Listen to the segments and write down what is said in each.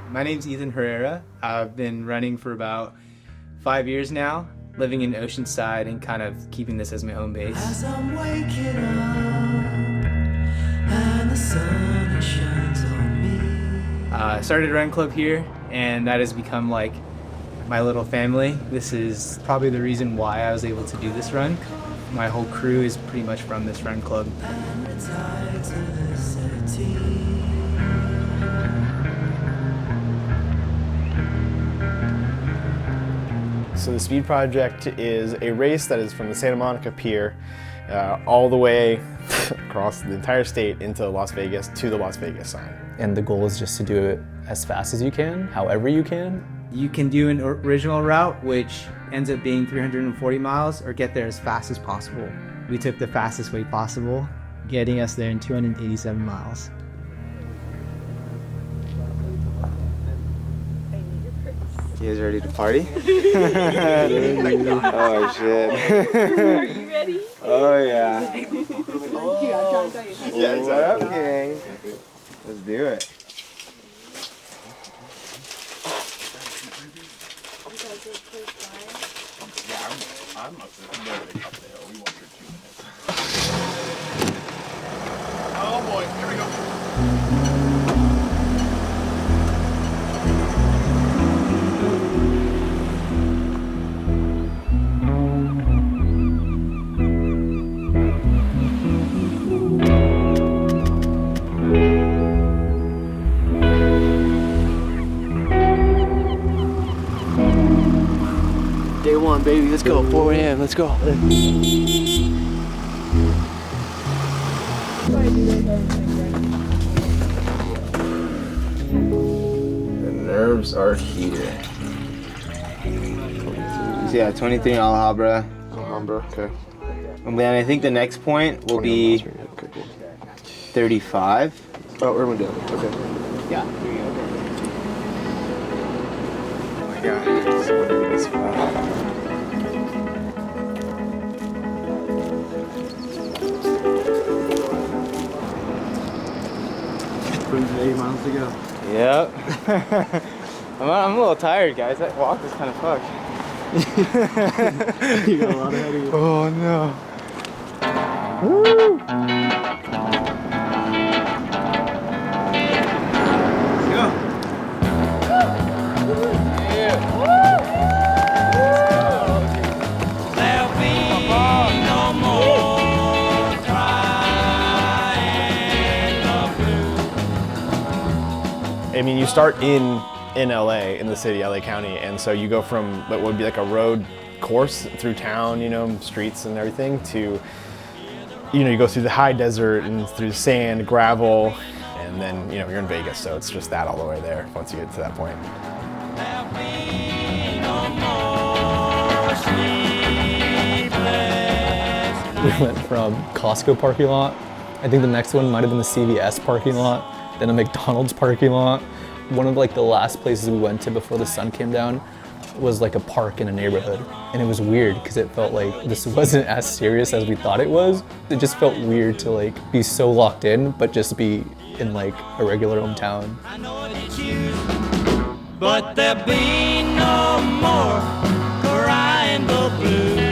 My name's Ethan Herrera. I've been running for about 5 years now, living in Oceanside and kind of keeping this as my home base. As I'm waking up and the sun shines on me. I started a run club here, and that has become like my little family. This is probably the reason why I was able to do this run. My whole crew is pretty much from this run club. And retired to the city. So the Speed Project is a race that is from the Santa Monica Pier all the way across the entire state into Las Vegas to the Las Vegas sign. And the goal is just to do it as fast as you can, however you can. You can do an original route, which ends up being 340 miles, or get there as fast as possible. We took the fastest way possible, getting us there in 287 miles. You guys ready to party? Oh shit. Are you ready? Oh yeah. Oh. Yeah, what's up, gang? Let's do it. Yeah, I'm up there. Up the hill. We walked for 2 minutes. Oh boy, here we go. Day one, baby. Let's go. 4 a.m. Let's go. The nerves are here. Yeah, 23 in Alhambra. Alhambra, okay. And then I think the next point will be 35. Oh, Irwin Dale. Okay. Yeah. Oh my god. It's fun. 280 miles to go. Yep. I'm a little tired, guys. That walk was kind of fucked. You got a lot ahead of you. Oh no. Woo! Let's go. There'll be no more crying of blue. I mean, you start in LA, in the city, LA County, and so you go from what would be like a road course through town, you know, streets and everything, to, you know, you go through the high desert and through sand, gravel, and then, you know, you're in Vegas, so it's just that all the way there once you get to that point. There'll be no more sleepless. We went from Costco parking lot. I think the next one might have been the CVS parking lot, then a McDonald's parking lot. One of like the last places we went to before the sun came down was like a park in a neighborhood. And it was weird because it felt like this wasn't as serious as we thought it was. It just felt weird to like be so locked in, but just be in like a regular hometown. I know it's you, but there'll be no more crying the blues.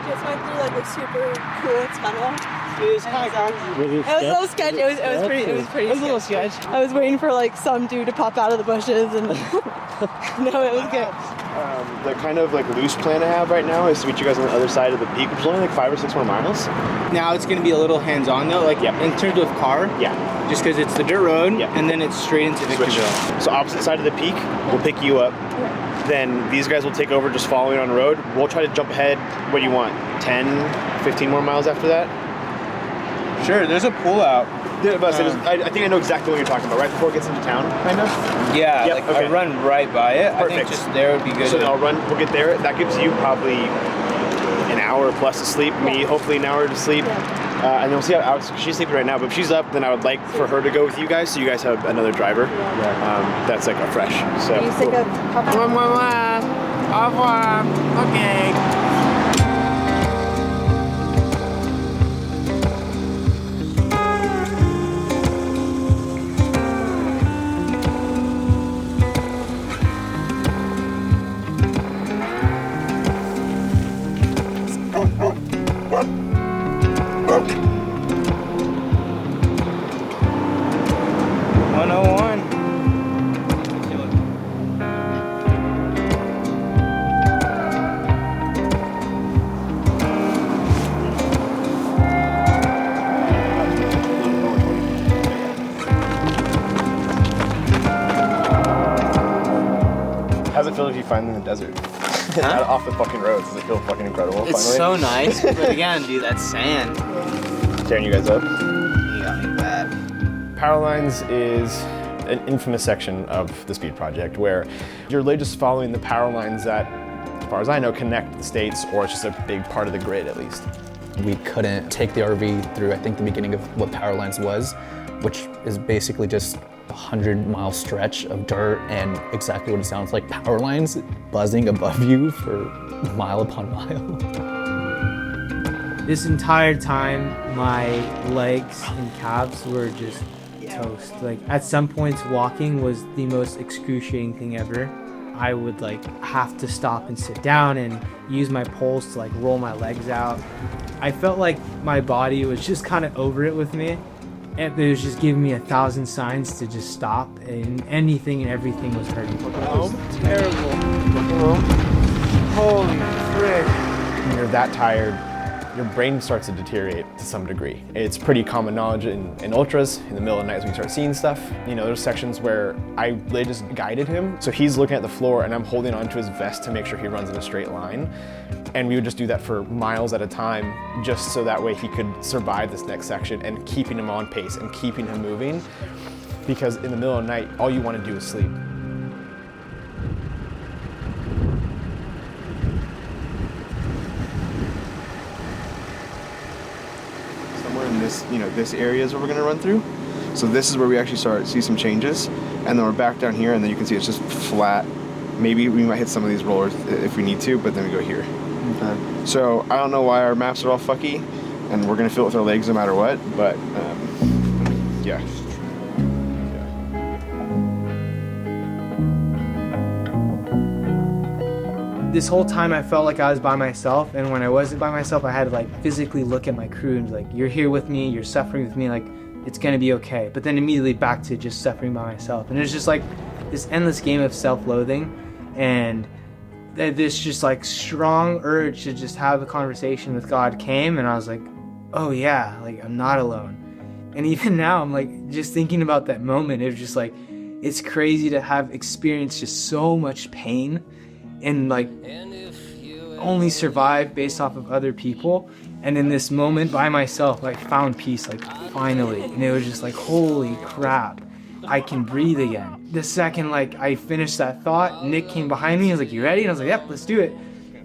Just went through like a super cool tunnel. It was kind of It was a little sketchy. It was pretty. It was a little sketch. I was waiting for like some dude to pop out of the bushes, and no, it was good. The kind of like loose plan I have right now is to meet you guys on the other side of the peak, which is only like 5 or 6 more miles. Now it's going to be a little hands-on though, like in terms of car. Yeah. Just because it's the dirt road, Yeah. and then it's straight into Victorville. So opposite side of the peak, we'll pick you up. Then these guys will take over just following on the road. We'll try to jump ahead. What do you want? 10, 15 more miles after that? Sure, there's a pull out. Yeah, but I think I know exactly what you're talking about. Right before it gets into town, kind of? Yeah, Yep, like okay. I run right by it. I Perfect. think just there would be good. So then we'll get there. That gives you probably an hour plus to sleep, me hopefully an hour to sleep. And then we'll see how Alex, she's sleeping right now, but if she's up, then I would like for her to go with you guys so you guys have another driver that's like a fresh. So. Are you sick of Au revoir. Okay. How's it feel if you find in the desert? Off the fucking roads, does it feel fucking incredible? It's so nice, but again, dude, that's sand. Tearing you guys up? You got me bad. Power lines is an infamous section of the speed project where you're literally just following the power lines that, as far as I know, connect the states, or it's just a big part of the grid at least. We couldn't take the RV through, I think, the beginning of what power lines was, which is basically just a 100-mile stretch of dirt and exactly what it sounds like, power lines buzzing above you for mile upon mile. This entire time, my legs and calves were just toast. Like at some points, walking was the most excruciating thing ever. I would like have to stop and sit down and use my poles to like roll my legs out. I felt like my body was just kind of over it with me. It was just giving me 1,000 signs to just stop, and anything and everything was hurting. Oh, terrible. Holy frick. When you're that tired, your brain starts to deteriorate to some degree. It's pretty common knowledge in ultras, in the middle of the night when you start seeing stuff. You know, there's sections where I literally just guided him. So he's looking at the floor and I'm holding onto his vest to make sure he runs in a straight line. And we would just do that for miles at a time, just so that way he could survive this next section and keeping him on pace and keeping him moving. Because in the middle of the night, all you want to do is sleep. Somewhere in this, this area is where we're gonna run through. So this is where we actually see some changes, and then we're back down here, and then you can see it's just flat. Maybe we might hit some of these rollers if we need to, but then we go here. Okay. So I don't know why our maps are all fucky, and we're gonna fill it with our legs no matter what, but yeah. This whole time I felt like I was by myself, and when I wasn't by myself, I had to like physically look at my crew and be like, you're here with me, you're suffering with me, like it's gonna be okay. But then immediately back to just suffering by myself. And it was just like this endless game of self-loathing, and this just like strong urge to just have a conversation with God came, and I was like, oh yeah, like I'm not alone. And even now I'm like just thinking about that moment. It was just like, it's crazy to have experienced just so much pain and like only survive based off of other people, and in this moment by myself like found peace, like finally. And it was just like, holy crap, I can breathe again. The second like I finished that thought, Nick came behind me. He was like, you ready? And I was like, yep, let's do it.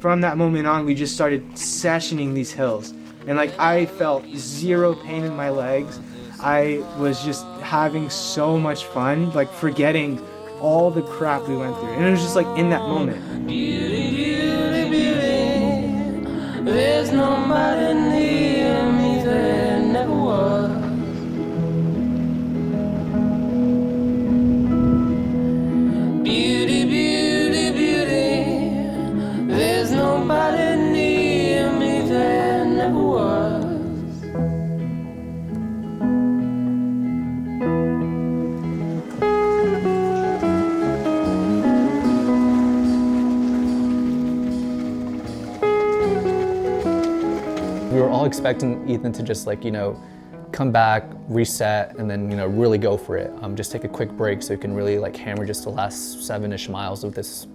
From that moment on, we just started sessioning these hills, and like I felt zero pain in my legs. I was just having so much fun, like forgetting all the crap we went through. And it was just like in that moment. Beauty, beauty, beauty. There's nobody near me, there never was. Beauty, beauty, beauty. There's nobody near me, there never was. We were all expecting Ethan to just like, come back, reset, and then, really go for it. Just take a quick break so he can really like hammer just the last 7-ish miles of this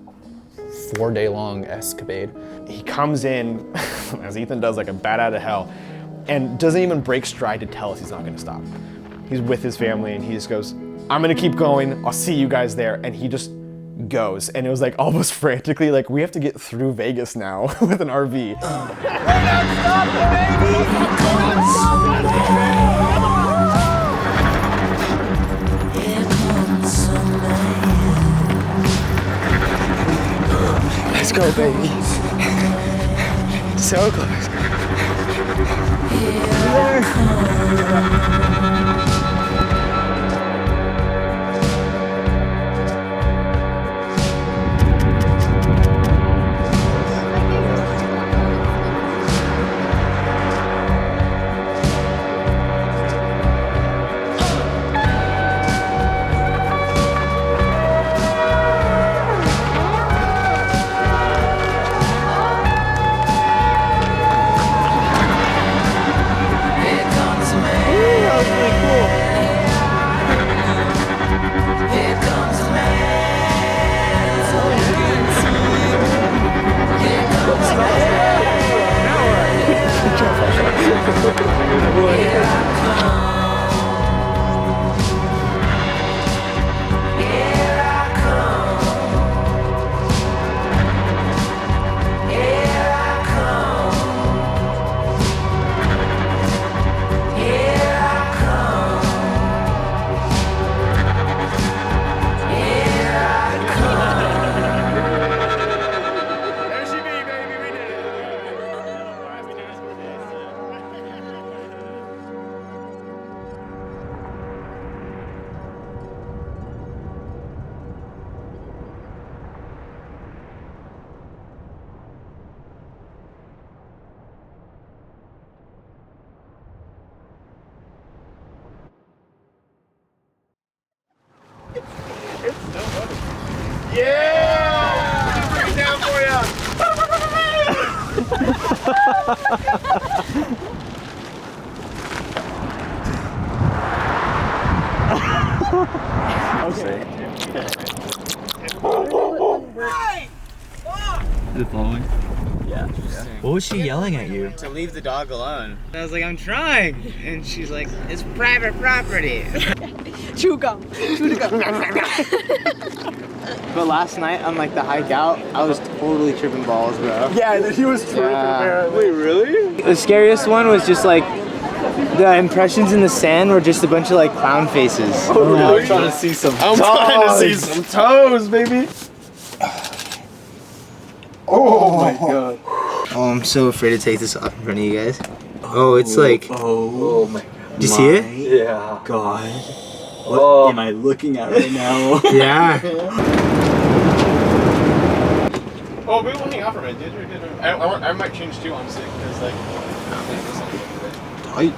4-day-long escapade. He comes in, as Ethan does, like a bat out of hell, and doesn't even break stride to tell us he's not gonna stop. He's with his family and he just goes, I'm gonna keep going, I'll see you guys there. And he just goes. And it was like almost frantically like, we have to get through Vegas now with an RV. Let's go, baby. So close. Yeah! Bring it down for ya! Okay. Is it following? Yeah. What was she yelling at you? To leave the dog alone. I was like, I'm trying. And she's like, it's private property. Chew gum. But last night on like the hike out, I was totally tripping balls, bro. Yeah, he was tripping apparently. Wait, really? The scariest one was just like, the impressions in the sand were just a bunch of like clown faces. Oh, really? I'm trying to see some I'm trying to see some toes, baby. Oh my god. Oh, I'm so afraid to take this off in front of you guys. Oh, it's like, Oh my god. do you see it? Yeah. God. What am I looking at right now? Yeah. Oh, we will hang out for a minute, dude. I might change too, honestly, because like, Tight.